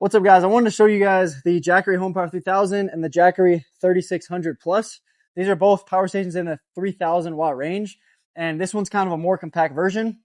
What's up, guys? I wanted to show you guys the Jackery HomePower 3000 and the Jackery 3600 Plus. These are both power stations in the 3000 watt range, and this one's kind of a more compact version.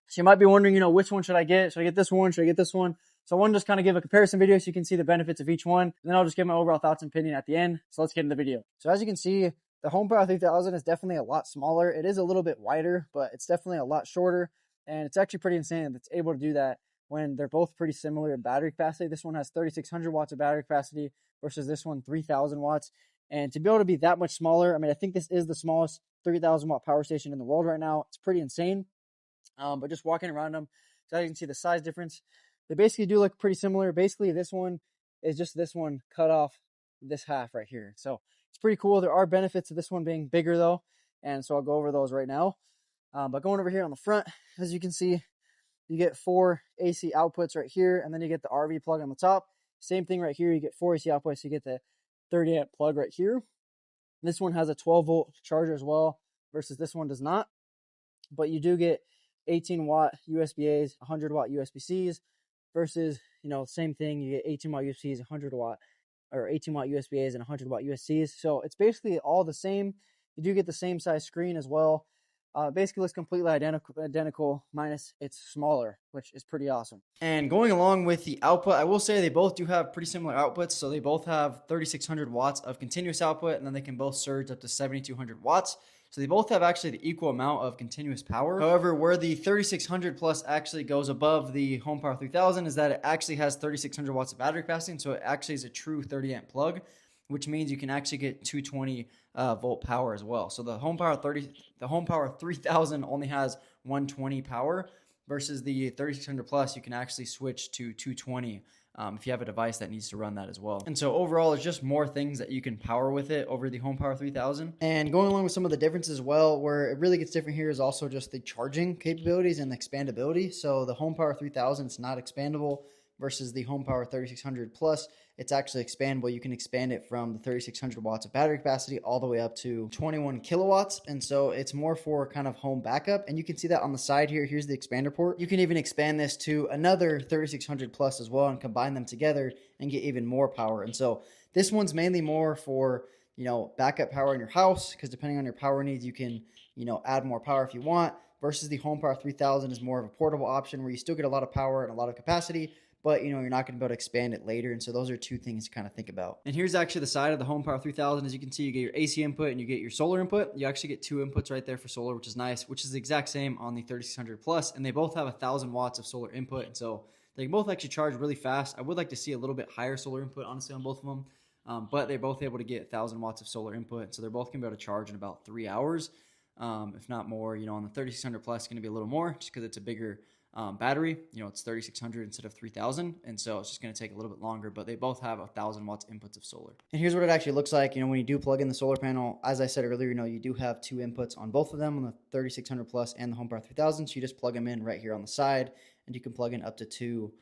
So you might be wondering, which one should I get? Should I get this one? Should I get this one? So I want to just kind of give a comparison video so you can see the benefits of each one, and then I'll just give my overall thoughts and opinion at the end. So let's get into the video. So as you can see, the HomePower 3000 is definitely a lot smaller. It is a little bit wider, but it's definitely a lot shorter, and it's actually pretty insane that it's able to do that when they're both pretty similar in battery capacity. This one has 3,600 watts of battery capacity versus this one 3,000 watts. And to be able to be that much smaller, I mean, I think this is the smallest 3,000 watt power station in the world right now. It's pretty insane. But just walking around them, so you can see the size difference. They basically do look pretty similar. Basically, this one is just this one cut off this half right here. So it's pretty cool. There are benefits to this one being bigger though, and so I'll go over those right now. But going over here on the front, as you can see, you get 4 AC outputs right here, and then you get the RV plug on the top. Same thing right here. You get 4 AC outputs. You get the 30 amp plug right here. This one has a 12 volt charger as well, versus this one does not. But you do get 18 watt USB-A's, 100 watt USB-C's, versus, same thing. You get 18 watt USB-C's, 100 watt, or 18 watt USB-A's and 100 watt USB-C's. So it's basically all the same. You do get the same size screen as well. Basically looks completely identical, minus it's smaller, which is pretty awesome. And going along with the output, I will say they both do have pretty similar outputs. So they both have 3,600 watts of continuous output, and then they can both surge up to 7,200 watts. So they both have actually the equal amount of continuous power. However, where the 3600 Plus actually goes above the HomePower 3000 is that it actually has 3,600 watts of battery capacity, and so it actually is a true 30 amp plug, which means you can actually get 220 volt power as well. So the HomePower 3000 only has 120 power, versus the 3600 Plus, you can actually switch to 220 if you have a device that needs to run that as well. And so overall, it's just more things that you can power with it over the HomePower 3000. And going along with some of the differences as well, where it really gets different here is also just the charging capabilities and the expandability. So the HomePower 3000 is not expandable, versus the HomePower 3600 Plus, it's actually expandable. You can expand it from the 3,600 watts of battery capacity all the way up to 21 kilowatts. And so it's more for kind of home backup. And you can see that on the side here. Here's the expander port. You can even expand this to another 3,600 Plus as well and combine them together and get even more power. And so this one's mainly more for, backup power in your house, because depending on your power needs, you can, add more power if you want, versus the HomePower 3000 is more of a portable option where you still get a lot of power and a lot of capacity, but you're not going to be able to expand it later. And so those are two things to kind of think about. And here's actually the side of the HomePower 3000. As you can see, you get your AC input and you get your solar input. You actually get 2 inputs right there for solar, which is nice, which is the exact same on the 3600 Plus. And they both have 1,000 watts of solar input. And so they can both actually charge really fast. I would like to see a little bit higher solar input, honestly, on both of them. But they're both able to get 1,000 watts of solar input. So they're both going to be able to charge in about 3 hours, if not more. On the 3600 Plus, it's going to be a little more just because it's a bigger battery. It's 3,600 instead of 3,000, and so it's just going to take a little bit longer, but they both have 1,000 watts inputs of solar. And here's what it actually looks like when you do plug in the solar panel. As I said earlier, you do have 2 inputs on both of them, on the 3,600 Plus and the HomePower 3000. So you just plug them in right here on the side, and you can plug in up to 2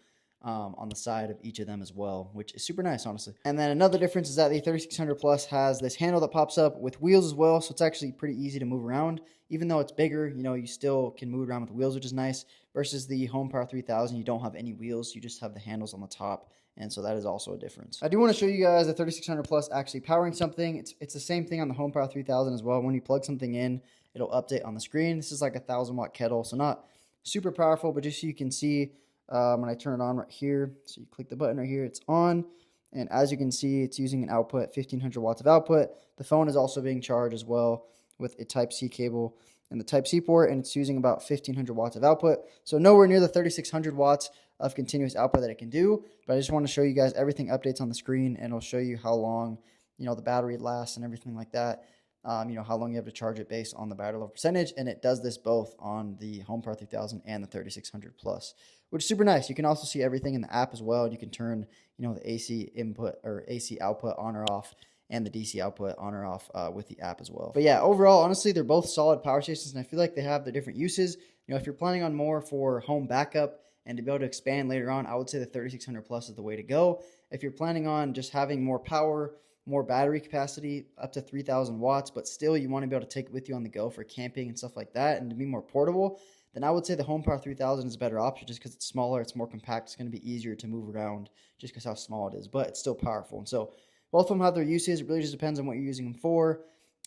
on the side of each of them as well, which is super nice, honestly. And then another difference is that the 3600 Plus has this handle that pops up with wheels as well, so it's actually pretty easy to move around. Even though it's bigger, you still can move around with wheels, which is nice, versus the HomePower 3000, you don't have any wheels, you just have the handles on the top, and so that is also a difference. I do want to show you guys the 3600 Plus actually powering something. It's the same thing on the HomePower 3000 as well. When you plug something in, it'll update on the screen. This is like a 1,000 watt kettle, so not super powerful, but just so you can see, when I turn it on right here, so you click the button right here, it's on, and as you can see, it's using an output, 1,500 watts of output. The phone is also being charged as well with a Type-C cable and the Type-C port, and it's using about 1,500 watts of output, so nowhere near the 3,600 watts of continuous output that it can do. But I just want to show you guys everything updates on the screen, and it'll show you how long the battery lasts and everything like that. How long you have to charge it based on the battery level percentage, and it does this both on the HomePower 3000 and the 3600 Plus, which is super nice. You can also see everything in the app as well, and you can turn the AC input or AC output on or off, and the DC output on or off with the app as well. But yeah, overall, honestly, they're both solid power stations, and I feel like they have their different uses. If you're planning on more for home backup and to be able to expand later on, I would say the 3600 Plus is the way to go. If you're planning on just having more power, more battery capacity, up to 3,000 watts, but still you want to be able to take it with you on the go for camping and stuff like that, and to be more portable, then I would say the HomePower 3000 is a better option just because it's smaller, it's more compact, it's going to be easier to move around just because how small it is, but it's still powerful. And so both of them have their uses. It really just depends on what you're using them for.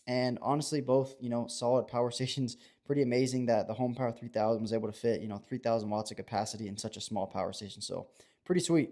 And honestly, both, solid power stations. Pretty amazing that the HomePower 3000 was able to fit, 3,000 watts of capacity in such a small power station. So pretty sweet.